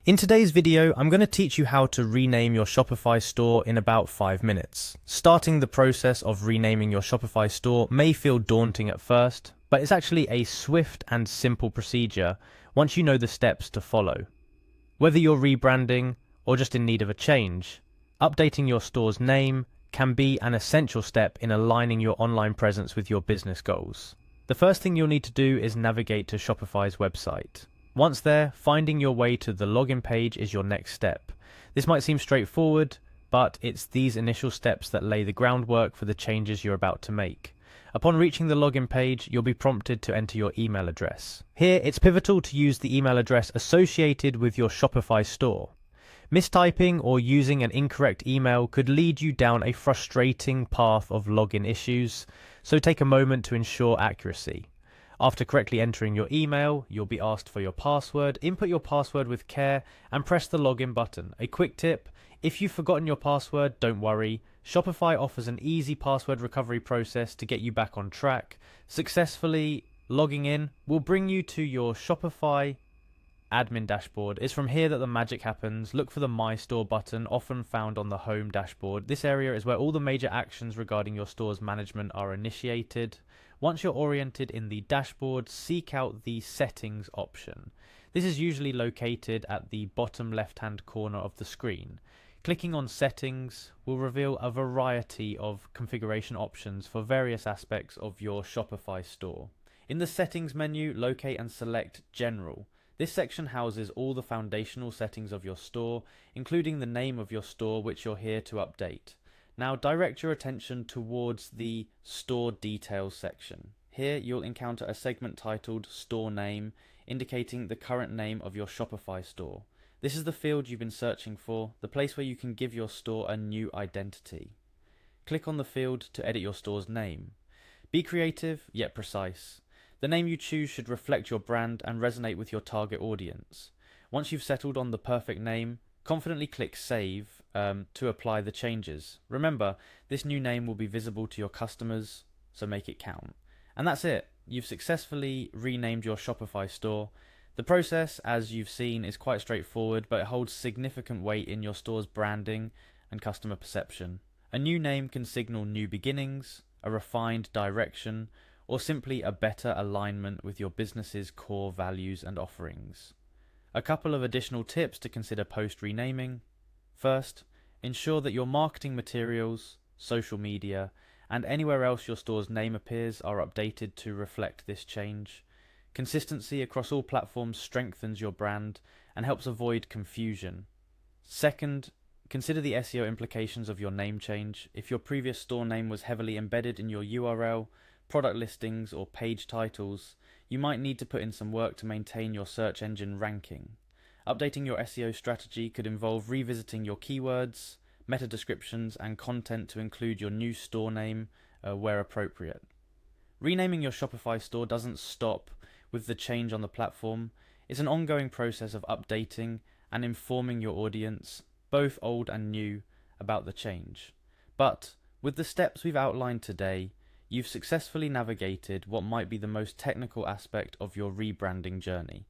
In today's video, I'm going to teach you how to rename your Shopify store in about 5 minutes. Starting the process of renaming your Shopify store may feel daunting at first, but it's actually a swift and simple procedure once you know the steps to follow. Whether you're rebranding or just in need of a change, updating your store's name can be an essential step in aligning your online presence with your business goals. The first thing you'll need to do is navigate to Shopify's website. Once there, finding your way to the login page is your next step. This might seem straightforward, but it's these initial steps that lay the groundwork for the changes you're about to make. Upon reaching the login page, you'll be prompted to enter your email address. Here, it's pivotal to use the email address associated with your Shopify store. Mistyping or using an incorrect email could lead you down a frustrating path of login issues, so take a moment to ensure accuracy. After correctly entering your email, you'll be asked for your password. Input your password with care and press the login button. A quick tip: if you've forgotten your password, don't worry. Shopify offers an easy password recovery process to get you back on track. Successfully logging in will bring you to your Shopify admin dashboard. It's from here that the magic happens. Look for the My Store button, often found on the home dashboard. This area is where all the major actions regarding your store's management are initiated. Once you're oriented in the dashboard, seek out the settings option. This is usually located at the bottom left-hand corner of the screen. Clicking on settings will reveal a variety of configuration options for various aspects of your Shopify store. In the settings menu, locate and select General. This section houses all the foundational settings of your store, including the name of your store, which you're here to update. Now direct your attention towards the Store Details section. Here you'll encounter a segment titled Store Name, indicating the current name of your Shopify store. This is the field you've been searching for, the place where you can give your store a new identity. Click on the field to edit your store's name. Be creative, yet precise. The name you choose should reflect your brand and resonate with your target audience. Once you've settled on the perfect name, confidently click Save to apply the changes. Remember, this new name will be visible to your customers, so make it count. And that's it. You've successfully renamed your Shopify store. The process, as you've seen, is quite straightforward, but it holds significant weight in your store's branding and customer perception. A new name can signal new beginnings, a refined direction, or simply a better alignment with your business's core values and offerings. A couple of additional tips to consider post-renaming. First, ensure that your marketing materials, social media, and anywhere else your store's name appears are updated to reflect this change. Consistency across all platforms strengthens your brand and helps avoid confusion. Second, consider the SEO implications of your name change. If your previous store name was heavily embedded in your URL, product listings, or page titles, you might need to put in some work to maintain your search engine ranking. Updating your SEO strategy could involve revisiting your keywords, meta descriptions, and content to include your new store name where appropriate. Renaming your Shopify store doesn't stop with the change on the platform. It's an ongoing process of updating and informing your audience, both old and new, about the change. But with the steps we've outlined today, you've successfully navigated what might be the most technical aspect of your rebranding journey.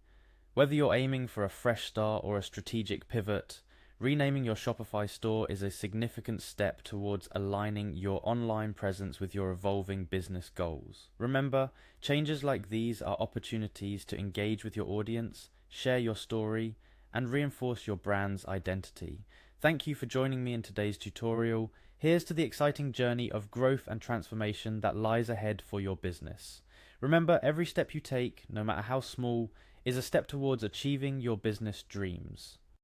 Whether you're aiming for a fresh start or a strategic pivot, renaming your Shopify store is a significant step towards aligning your online presence with your evolving business goals. Remember, changes like these are opportunities to engage with your audience, share your story, and reinforce your brand's identity. Thank you for joining me in today's tutorial. Here's to the exciting journey of growth and transformation that lies ahead for your business. Remember, every step you take, no matter how small, is a step towards achieving your business dreams.